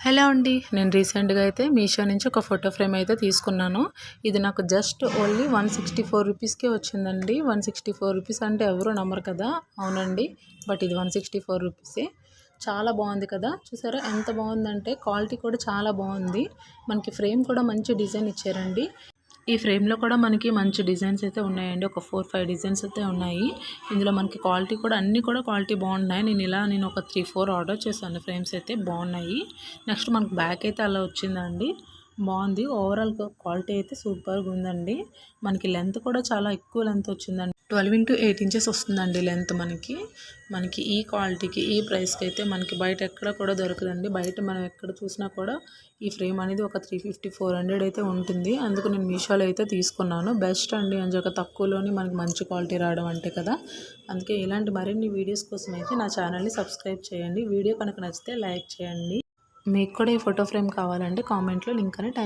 Hello అండి, నేను రీసెంట్గా అయితే మీషో నుంచి ఒక ఫోటో ఫ్రేమ్ అయితే తీసుకున్నాను. ఇది నాకు జస్ట్ ఓన్లీ 164 రూపీస్కే వచ్చిందండి. 164 రూపీస్ అంటే ఎవరు నమ్మరు కదా. అవునండి, బట్ ఇది 164 రూపీసే. చాలా బాగుంది కదా. చూసారా ఎంత బాగుందంటే క్వాలిటీ కూడా చాలా బాగుంది. మనకి ఫ్రేమ్ కూడా మంచి డిజైన్ ఇచ్చారండి. ఈ ఫ్రేమ్లో కూడా మనకి మంచి డిజైన్స్ అయితే ఉన్నాయండి. ఒక 4-5 డిజైన్స్ అయితే ఉన్నాయి. ఇందులో మనకి క్వాలిటీ కూడా అన్నీ కూడా క్వాలిటీ బాగున్నాయి. నేను ఒక 3-4 ఆర్డర్ చేశాను. ఫ్రేమ్స్ అయితే బాగున్నాయి. నెక్స్ట్ మనకు బ్యాక్ అయితే అలా వచ్చిందండి. బాగుంది. ఓవరాల్ క్వాలిటీ అయితే సూపర్గా ఉందండి. మనకి లెంత్ కూడా చాలా ఎక్కువ లెంత్ వచ్చిందండి. 12x8 ఇంచెస్ వస్తుందండి లెంత్. మనకి ఈ క్వాలిటీకి ఈ ప్రైస్కి అయితే మనకి బయట ఎక్కడ కూడా దొరకదండి. బయట మనం ఎక్కడ చూసినా కూడా ఈ ఫ్రేమ్ అనేది ఒక 350-400 అయితే ఉంటుంది. అందుకు నేను మీషోలో అయితే తీసుకున్నాను. బెస్ట్ అండి అని చెప్పి తక్కువలోని మనకి మంచి క్వాలిటీ రావడం అంటే కదా. అందుకే ఇలాంటి మరిన్ని వీడియోస్ కోసం అయితే నా ఛానల్ని సబ్స్క్రైబ్ చేయండి. వీడియో కనుక నచ్చితే లైక్ చేయండి. మీకు కూడా ఈ ఫోటో ఫ్రేమ్ కావాలంటే కామెంట్లో లింక్ అని టైప్